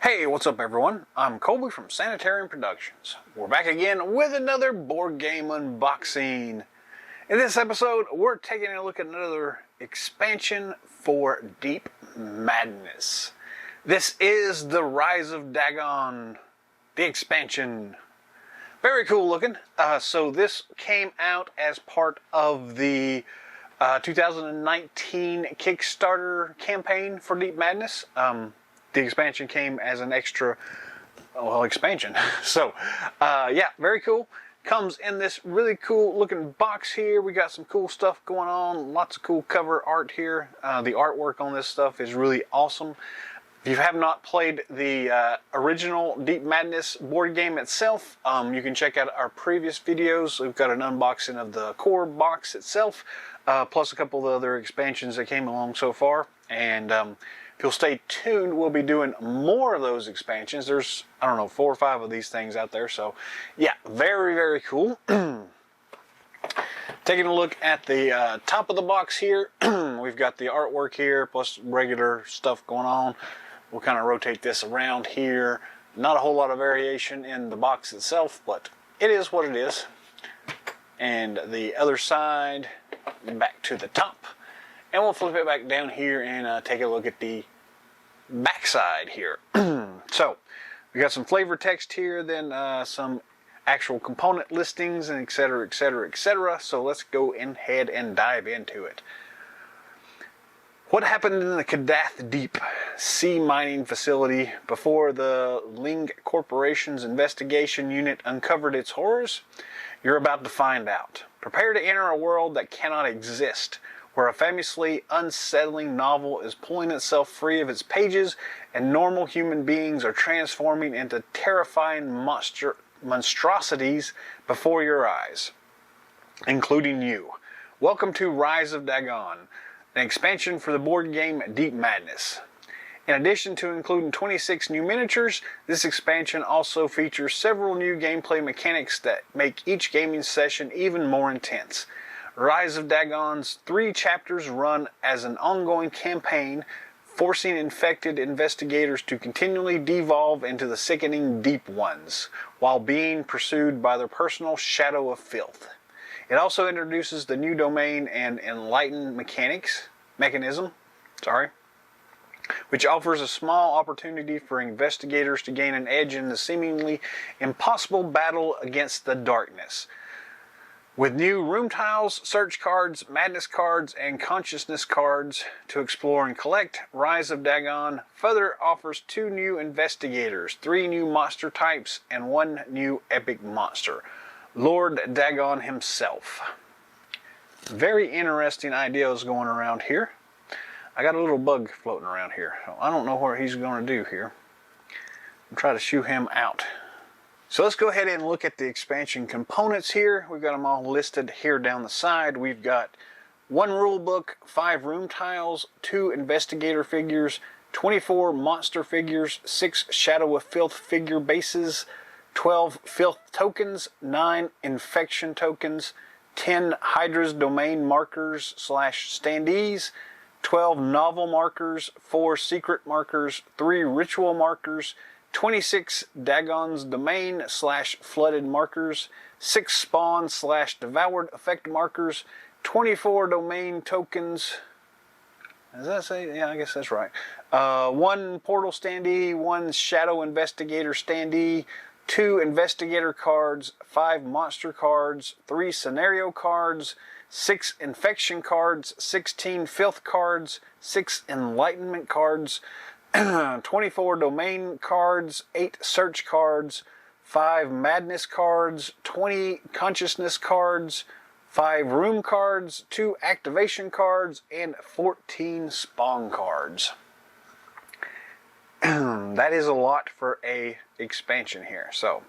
Hey, what's up everyone? I'm Colby from Sanitarium Productions. We're back again with another board game unboxing. In this episode, we're taking a look at another expansion for Deep Madness. This is the Rise of Dagon, the expansion. Very cool looking. So this came out as part of the 2019 Kickstarter campaign for Deep Madness. The expansion came as an extra, expansion. So, yeah, very cool. Comes in this really cool looking box here. We got some cool stuff going on. Lots of cool cover art here. The artwork on this stuff is really awesome. If you have not played the original Deep Madness board game itself, you can check out our previous videos. We've got an unboxing of the core box itself, plus a couple of the other expansions that came along so far. And if you'll stay tuned, we'll be doing more of those expansions. There's, 4 or 5 of these things out there. So, yeah, very, very cool. Taking a look at the top of the box here, we've got the artwork here, plus regular stuff going on. We'll kind of rotate this around here. Not a whole lot of variation in the box itself, but it is what it is. And the other side, back to the top. And we'll flip it back down here and take a look at the back side here. So, we got some flavor text here, then some actual component listings, and etc., etc., etc. So let's go ahead and dive into it. What happened in the Kadath Deep sea mining facility before the Ling Corporation's investigation unit uncovered its horrors? You're about to find out. Prepare to enter a world that cannot exist, where a famously unsettling novel is pulling itself free of its pages and normal human beings are transforming into terrifying monstrosities before your eyes, including you. Welcome to Rise of Dagon, an expansion for the board game Deep Madness. In addition to including 26 new miniatures, this expansion also features several new gameplay mechanics that make each gaming session even more intense. Rise of Dagon's 3 chapters run as an ongoing campaign, forcing infected investigators to continually devolve into the sickening Deep Ones, while being pursued by their personal shadow of filth. It also introduces the new domain and enlightened mechanism, which offers a small opportunity for investigators to gain an edge in the seemingly impossible battle against the darkness. With new room tiles, search cards, madness cards, and consciousness cards to explore and collect, Rise of Dagon further offers 2 new investigators, 3 new monster types, and 1 new epic monster, Lord Dagon himself. Very interesting ideas going around here. I got a little bug floating around here. I don't know what he's going to do here. I'll try to shoo him out. So let's go ahead and look at the expansion components here. We've got them all listed here down the side. We've got 1 rule book, 5 room tiles, 2 investigator figures, 24 monster figures, 6 Shadow of Filth figure bases, 12 filth tokens, 9 infection tokens, 10 Hydra's domain markers / standees, 12 novel markers, 4 secret markers, 3 ritual markers, 26 Dagon's domain / flooded markers, 6 spawn / devoured effect markers, 24 domain tokens. Does that say? Yeah, I guess that's right. 1 portal standee, 1 shadow investigator standee, 2 investigator cards, 5 monster cards, 3 scenario cards, 6 infection cards, 16 filth cards, 6 enlightenment cards, 24 domain cards, 8 search cards, 5 madness cards, 20 consciousness cards, 5 room cards, 2 activation cards, and 14 spawn cards. That is a lot for a expansion here. So,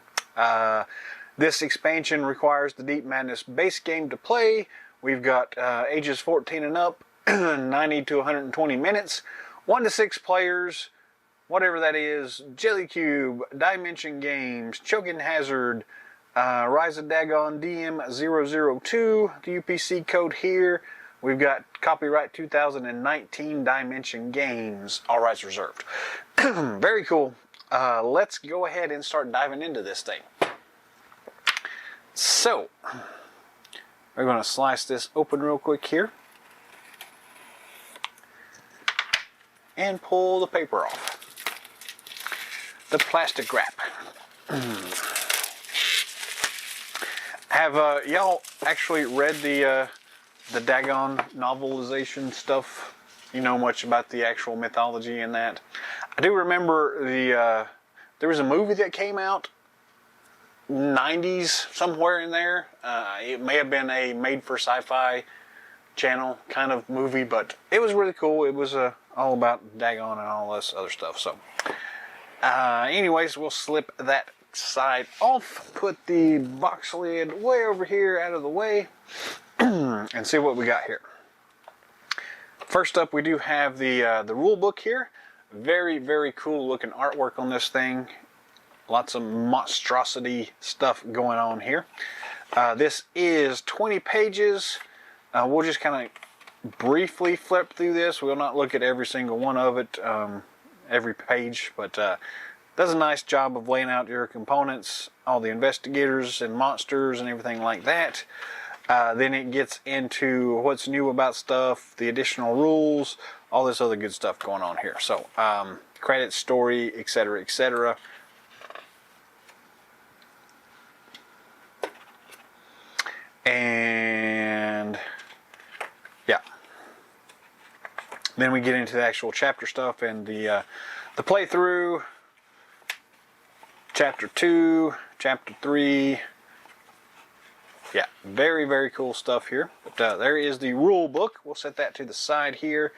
this expansion requires the Deep Madness base game to play. We've got ages 14 and up, 90 to 120 minutes, 1 to 6 players, whatever that is, Jellycube, Dimension Games, Choking Hazard, Rise of Dagon DM002, the UPC code here. We've got copyright 2019 Dimension Games, all rights reserved. Very cool. let's go ahead and start diving into this thing. So, we're going to slice this open real quick here. And pull the paper off. The plastic wrap. Have y'all actually read the Dagon novelization stuff? You know much about the actual mythology in that? I do remember there was a movie that came out 90s, somewhere in there. It may have been a made-for-sci-fi channel kind of movie, but it was really cool. It was all about Dagon and all this other stuff. So, anyways, we'll slip that side off, put the box lid way over here out of the way, and see what we got here. First up, we do have the rule book here. Very, very cool looking artwork on this thing. Lots of monstrosity stuff going on here. This is 20 pages. We'll just kind of briefly flip through this. We'll not look at every single one of it, every page, but does a nice job of laying out your components, all the investigators and monsters and everything like that. Then it gets into what's new about stuff, the additional rules, all this other good stuff going on here. So, credit, story, etc., etc. And yeah, then we get into the actual chapter stuff and the playthrough. Chapter 2, Chapter 3. Yeah, very, very cool stuff here. But there is the rule book. We'll set that to the side here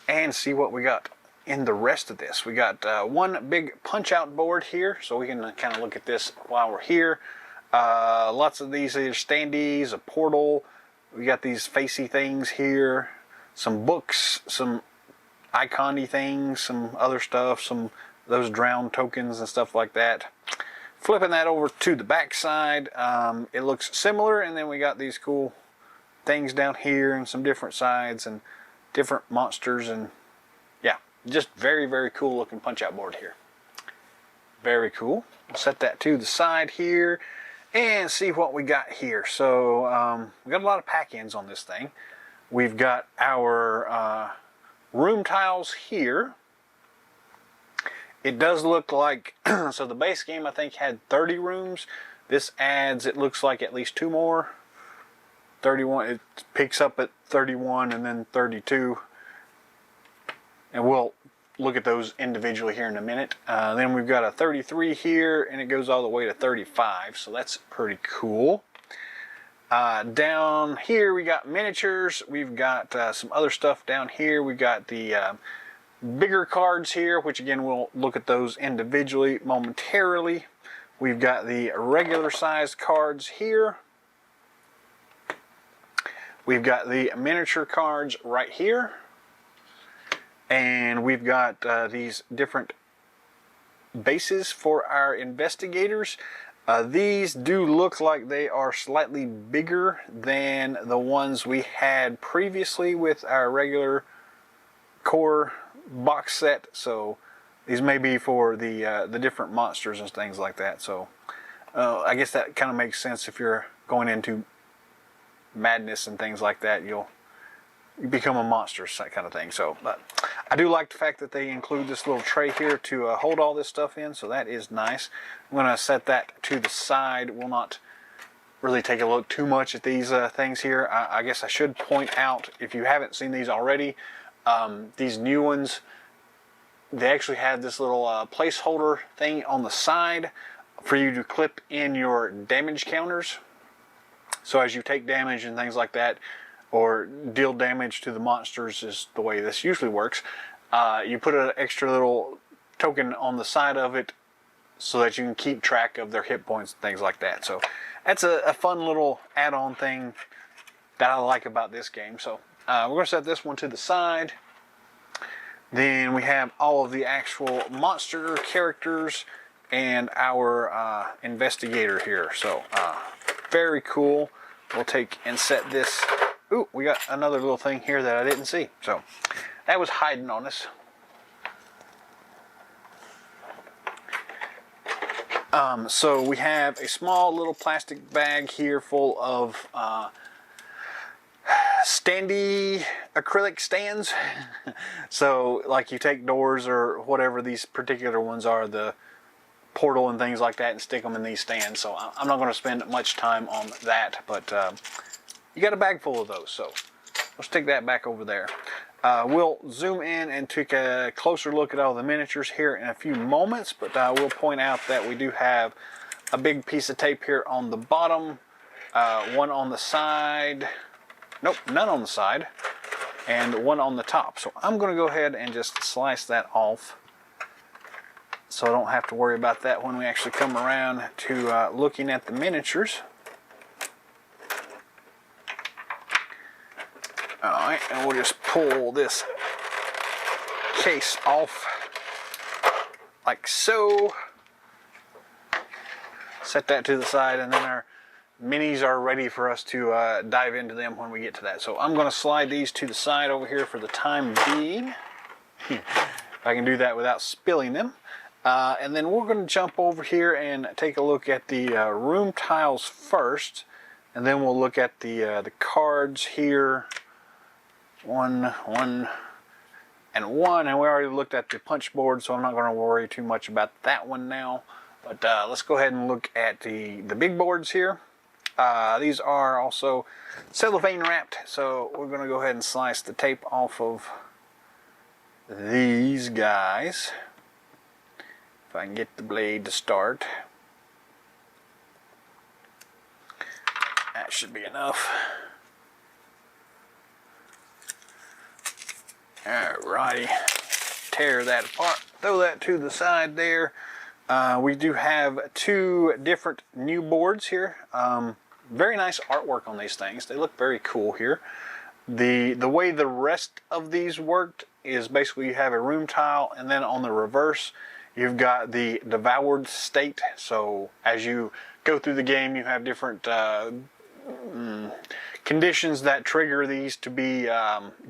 and see what we got in the rest of this. We got one big punch-out board here, so we can kind of look at this while we're here. Lots of these are standees, a portal. We got these facey things here. Some books, some icon-y things, some other stuff, some those drowned tokens and stuff like that. Flipping that over to the back side, it looks similar, and then we got these cool things down here and some different sides and different monsters, and yeah, just very, very cool looking punch out board here. Very cool. We'll set that to the side here and see what we got here. So we got a lot of pack-ins on this thing. We've got our room tiles here. It does look like, so the base game I think had 30 rooms. This adds, it looks like at least 2 more. 31, it picks up at 31 and then 32. And we'll look at those individually here in a minute. Then we've got a 33 here, and it goes all the way to 35, so that's pretty cool. Down here we got miniatures. We've got some other stuff down here. We've got the bigger cards here, which again we'll look at those individually momentarily. We've got the regular sized cards here. We've got the miniature cards right here. And we've got these different bases for our investigators. These do look like they are slightly bigger than the ones we had previously with our regular core box set, so these may be for the different monsters and things like that. So I guess that kind of makes sense. If you're going into madness and things like that, you become a monster, that kind of thing. So, but I do like the fact that they include this little tray here to hold all this stuff in, so that is nice. I'm going to set that to the side. We'll not really take a look too much at these things here. I guess I should point out, if you haven't seen these already, these new ones, they actually have this little placeholder thing on the side for you to clip in your damage counters. So as you take damage and things like that, or deal damage to the monsters, is the way this usually works, you put an extra little token on the side of it so that you can keep track of their hit points and things like that. So that's a fun little add-on thing that I like about this game. So we're going to set this one to the side. Then we have all of the actual monster characters and our investigator here. So very cool. We'll take and set this. Ooh, we got another little thing here that I didn't see. So that was hiding on us. So we have a small little plastic bag here full of standy acrylic stands. So like you take doors or whatever these particular ones are, the portal and things like that, and stick them in these stands. So I'm not going to spend much time on that, but you got a bag full of those, so we'll stick that back over there. We'll zoom in and take a closer look at all the miniatures here in a few moments, but we'll point out that we do have a big piece of tape here on the bottom, one on the side, nope, none on the side, and one on the top. So I'm going to go ahead and just slice that off so I don't have to worry about that when we actually come around to looking at the miniatures. Alright, and we'll just pull this case off like so. Set that to the side, and then our minis are ready for us to dive into them when we get to that. So I'm going to slide these to the side over here for the time being. If I can do that without spilling them. And then we're going to jump over here and take a look at the room tiles first. And then we'll look at the cards here. One, and one. And we already looked at the punch board, so I'm not going to worry too much about that one now. But let's go ahead and look at the big boards here. These are also cellophane wrapped, so we're going to go ahead and slice the tape off of these guys. If I can get the blade to start. That should be enough. Alrighty. Tear that apart. Throw that to the side there. We do have two different new boards here. Very nice artwork on these things. They look very cool here. The way the rest of these worked is basically you have a room tile, and then on the reverse you've got the devoured state. So as you go through the game, you have different conditions that trigger these to be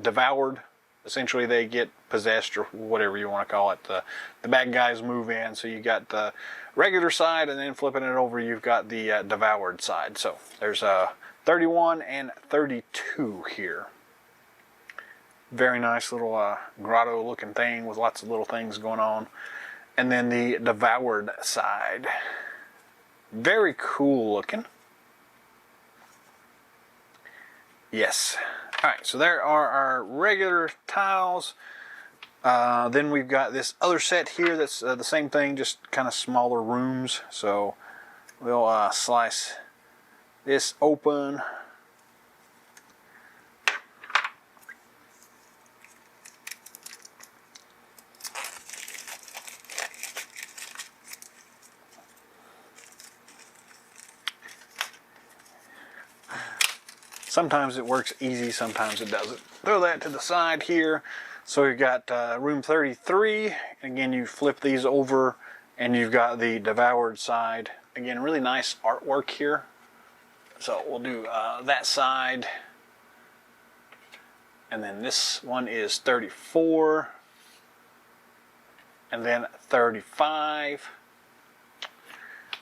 devoured. Essentially they get possessed, or whatever you want to call it. The bad guys move in, so you got the regular side, and then flipping it over you've got the devoured side. So there's 31 and 32 here. Very nice little grotto looking thing with lots of little things going on. And then the devoured side. Very cool looking. Yes. Alright, so there are our regular tiles. Then we've got this other set here that's the same thing, just kind of smaller rooms. So we'll slice this open. Sometimes it works easy, sometimes it doesn't. Throw that to the side here. So we've got room 33. Again, you flip these over and you've got the devoured side. Again, really nice artwork here. So we'll do that side. And then this one is 34. And then 35.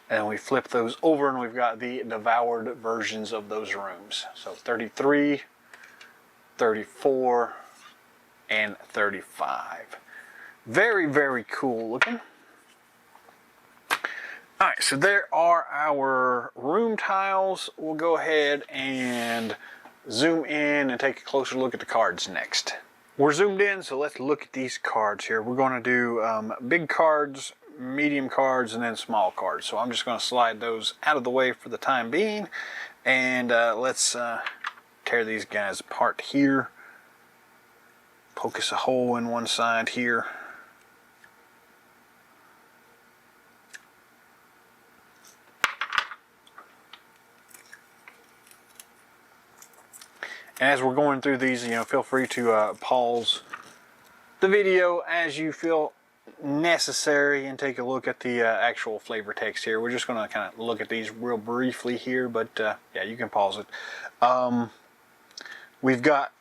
And we flip those over and we've got the devoured versions of those rooms. So 33, 34, and 35. Very, very cool looking. Alright, so there are our room tiles. We'll go ahead and zoom in and take a closer look at the cards next. We're zoomed in, so let's look at these cards here. We're going to do big cards, medium cards, and then small cards. So I'm just going to slide those out of the way for the time being, and let's tear these guys apart here. Poke us a hole in one side here. And as we're going through these, feel free to pause the video as you feel necessary and take a look at the actual flavor text here. We're just going to kind of look at these real briefly here, but yeah, you can pause it. We've got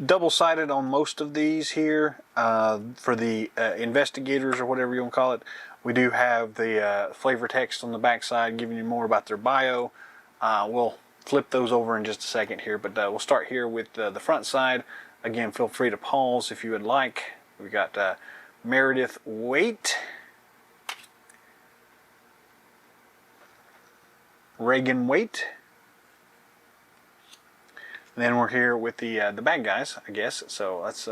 double-sided on most of these here for the investigators, or whatever you want to call it. We do have the flavor text on the back side giving you more about their bio. We'll flip those over in just a second here, but we'll start here with the front side. Again, feel free to pause if you would like. We got Meredith Waite, Reagan Waite. And then we're here with the bad guys, I guess. So let's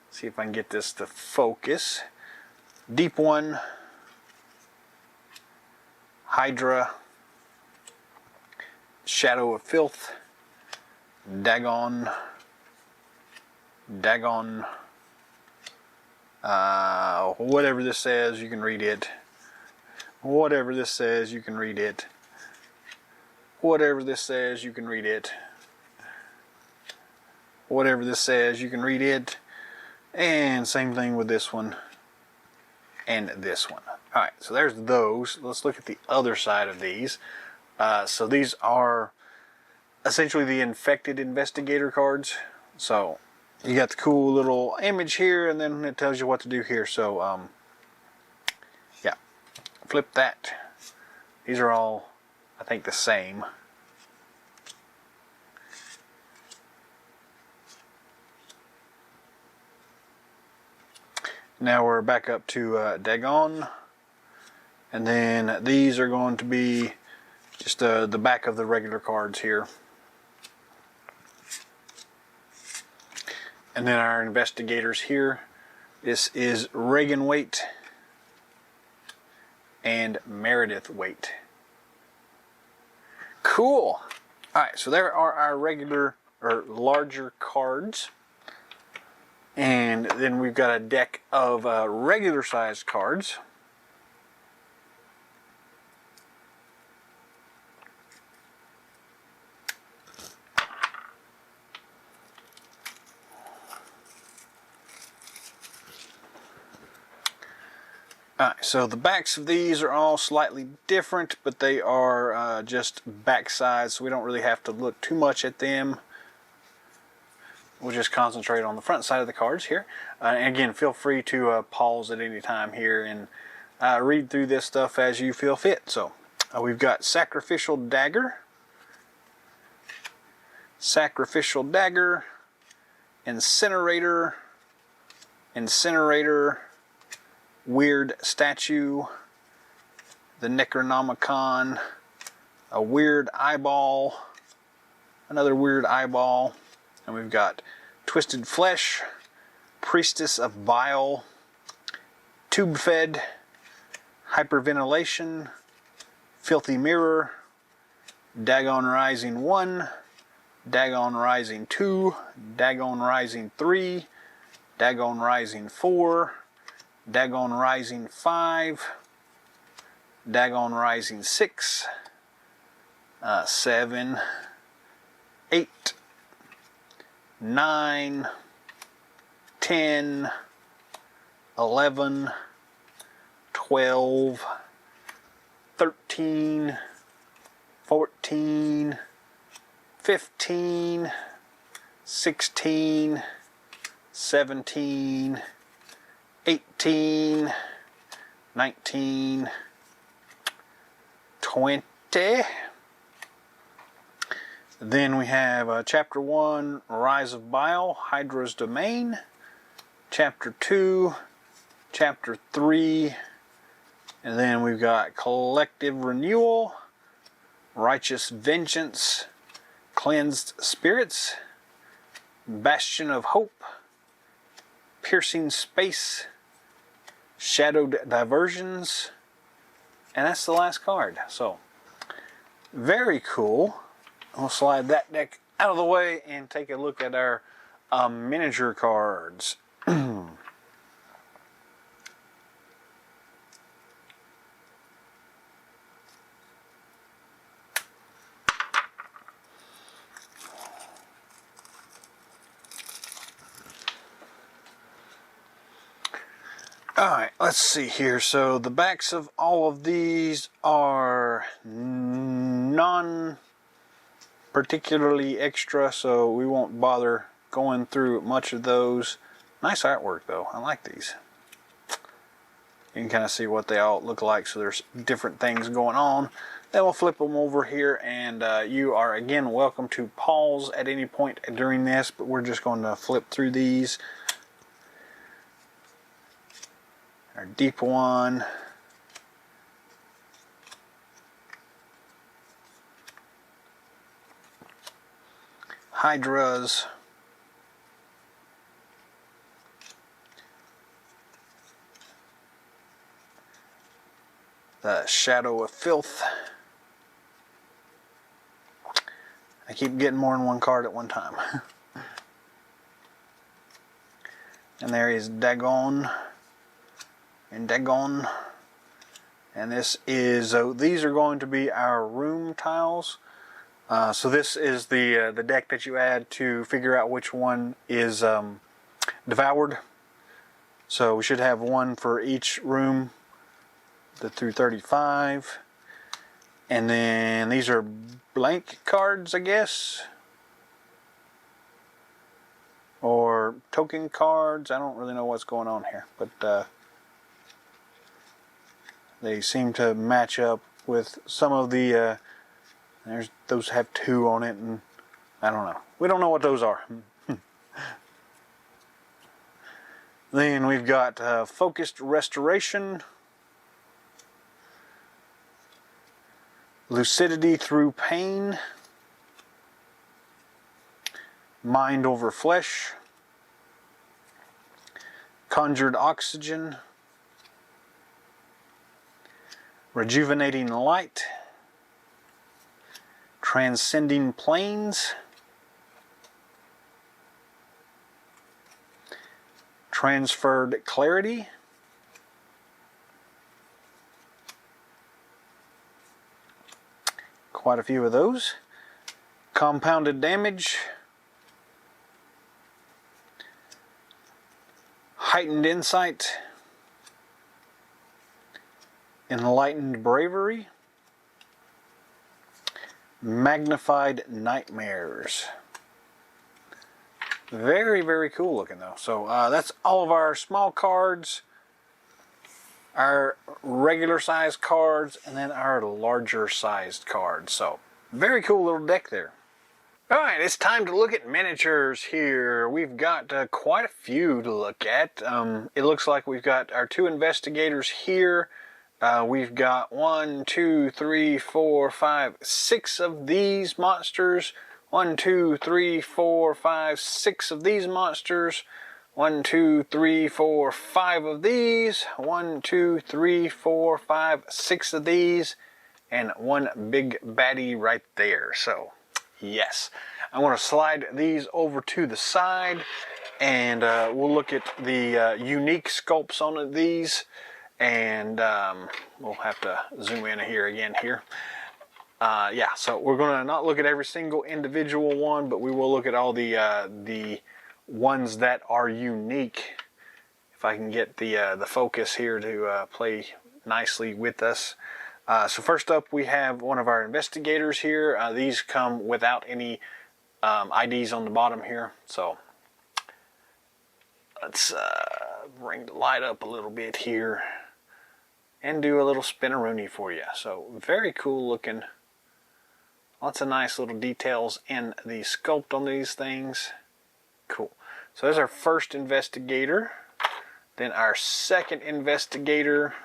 see if I can get this to focus. Deep One, Hydra, Shadow of Filth, Dagon, whatever this says, you can read it. Whatever this says, you can read it. Whatever this says, you can read it. Whatever this says, you can read it. And same thing with this one and this one. Alright, so there's those. Let's look at the other side of these. So these are essentially the infected investigator cards. So you got the cool little image here, and then it tells you what to do here. So yeah, flip that. These are all, I think, the same. Now we're back up to Dagon, and then these are going to be just the back of the regular cards here. And then our investigators here. This is Reagan Waite and Meredith Waite. Cool. Alright, so there are our regular or larger cards. And then we've got a deck of regular sized cards. Alright, so the backs of these are all slightly different, but they are just back sides, so we don't really have to look too much at them. We'll just concentrate on the front side of the cards here. And again, feel free to pause at any time here and read through this stuff as you feel fit. So we've got Sacrificial Dagger, Sacrificial Dagger, Incinerator, Incinerator, Weird Statue, the Necronomicon, a Weird Eyeball, another Weird Eyeball, and we've got Twisted Flesh, Priestess of Bile, Tube Fed, Hyperventilation, Filthy Mirror, Dagon Rising 1, Dagon Rising 2, Dagon Rising 3, Dagon Rising 4, Dagon Rising 5, Dagon Rising 6, 7, 8, 9, 10, 11, 12, 13, 14, 15, 16, 17, 18, 19, 20. Then we have Chapter 1, Rise of Bile, Hydra's Domain. Chapter 2, Chapter 3, and then we've got Collective Renewal, Righteous Vengeance, Cleansed Spirits, Bastion of Hope, Piercing Space, Shadowed Diversions, and that's the last card. So, very cool. We'll slide that deck out of the way and take a look at our miniature cards. Alright, let's see here. So the backs of all of these are non-particularly extra, so we won't bother going through much of those. Nice artwork though, I like these. You can kind of see what they all look like. So there's different things going on. Then we'll flip them over here, and you are again welcome to pause at any point during this, but we're just going to flip through these. Our deep one. Hydras. The Shadow of Filth. I keep getting more than one card at one time. And there is Dagon. And Dagon. And this is, these are going to be our room tiles. So this is the deck that you add to figure out which one is devoured. So we should have one for each room, through 35. And then these are blank cards, I guess, or token cards. I don't really know what's going on here, but they seem to match up with some of the those have 2 on it, and I don't know. We don't know what those are. Then we've got Focused Restoration, Lucidity Through Pain, Mind Over Flesh, Conjured Oxygen, Rejuvenating Light, Transcending Planes, Transferred Clarity, quite a few of those, Compounded Damage, Heightened Insight, Enlightened Bravery, Magnified Nightmares. Very, very cool looking though. So that's all of our small cards, our regular sized cards, and then our larger sized cards. So very cool little deck there. Alright, it's time to look at miniatures here. We've got quite a few to look at. It looks like we've got our 2 investigators here. We've got 1, 2, 3, 4, 5, 6 of these monsters. 1, 2, 3, 4, 5, 6 of these monsters. 1, 2, 3, 4, 5 of these. 1, 2, 3, 4, 5, 6 of these. And one big baddie right there. So, yes. I want to slide these over to the side, and we'll look at the unique sculpts on these. And we'll have to zoom in here again here. Yeah, so we're going to not look at every single individual one, but we will look at all the ones that are unique. If I can get the focus here to play nicely with us. So first up, we have one of our investigators here. These come without any IDs on the bottom here. So let's bring the light up a little bit here and do a little spinneroonie for you. So very cool looking. Lots of nice little details in the sculpt on these things. Cool. So there's our first investigator. Then our second investigator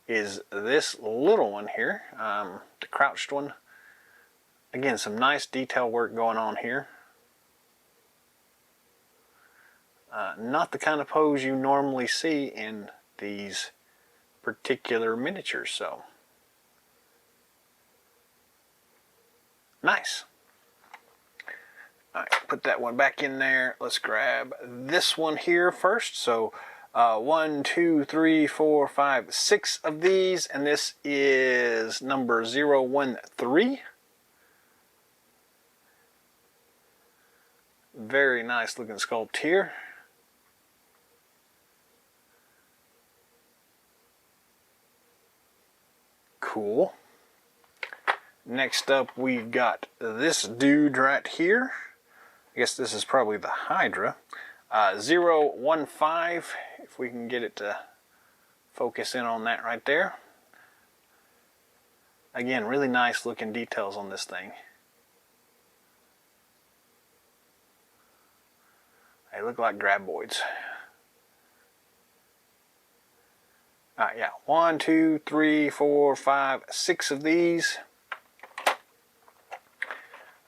is this little one here, the crouched one. Again, some nice detail work going on here. Not the kind of pose you normally see in these particular miniatures, so nice. Alright, put that one back in there. Let's grab this one here first. So 1, 2, 3, 4, 5, 6 of these, and this is number 013. Very nice looking sculpt here. Cool. Next up, we've got this dude right here. I guess this is probably the Hydra. 015, if we can get it to Focus in on that right there. Again, really nice looking details on this thing. They look like graboids. Alright, yeah. 1, 2, 3, 4, 5, 6 of these.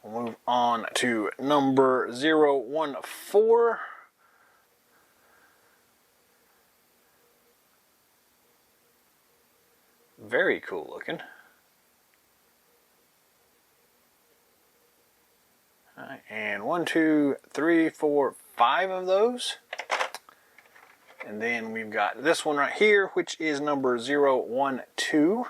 We'll move on to number 014. Very cool looking. Alright, and 1, 2, 3, 4, 5 of those. And then we've got this one right here, which is number 012.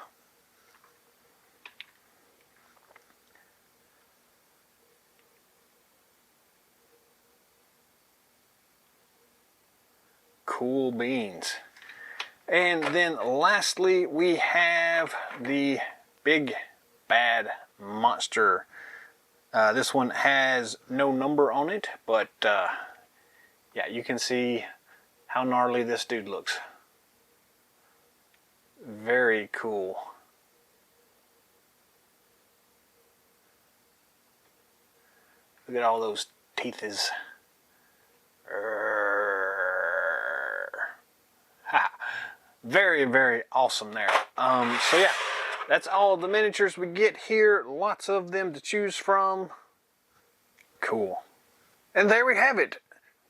Cool beans. And then lastly, we have the big bad monster. This one has no number on it, but yeah, you can see how gnarly this dude looks. Very cool. Look at all those teethes. Very, very awesome there. So yeah, that's all the miniatures we get here. Lots of them to choose from. Cool. And there we have it.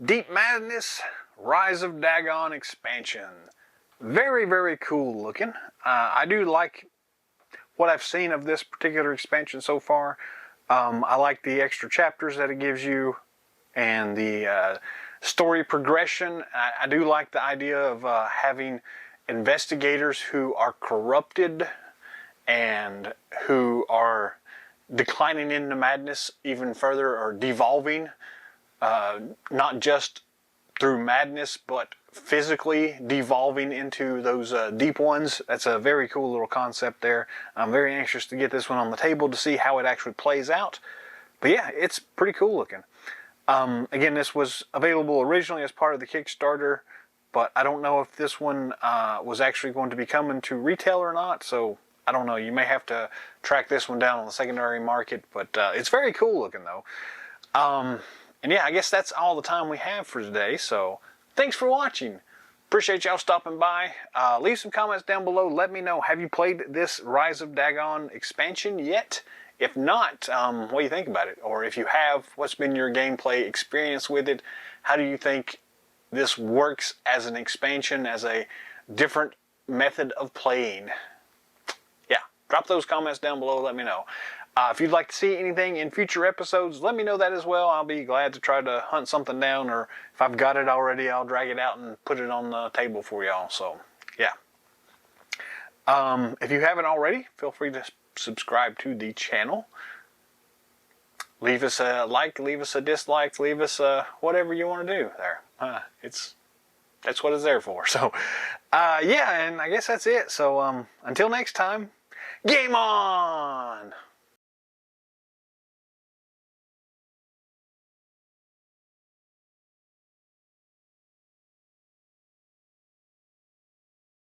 Deep Madness Rise of Dagon expansion. Very, very cool looking. I do like what I've seen of this particular expansion so far. I like the extra chapters that it gives you and the story progression. I do like the idea of having investigators who are corrupted and who are declining into madness even further, or devolving, not just through madness, but physically devolving into those deep ones. That's a very cool little concept there. I'm very anxious to get this one on the table to see how it actually plays out. But yeah, it's pretty cool looking. Again, this was available originally as part of the Kickstarter, but I don't know if this one was actually going to be coming to retail or not, so I don't know. You may have to track this one down on the secondary market, but it's very cool looking though. And yeah, I guess that's all the time we have for today, so thanks for watching. Appreciate y'all stopping by. Leave some comments down below. Let me know, have you played this Rise of Dagon expansion yet? If not, what do you think about it? Or if you have, what's been your gameplay experience with it? How do you think this works as an expansion, as a different method of playing? Yeah, drop those comments down below, let me know. If you'd like to see anything in future episodes, let me know that as well. I'll be glad to try to hunt something down, or if I've got it already, I'll drag it out and put it on the table for y'all. So, yeah. If you haven't already, feel free to subscribe to the channel. Leave us a like, leave us a dislike, leave us whatever you want to do there. That's what it's there for. So, yeah, and I guess that's it. So, until next time, game on!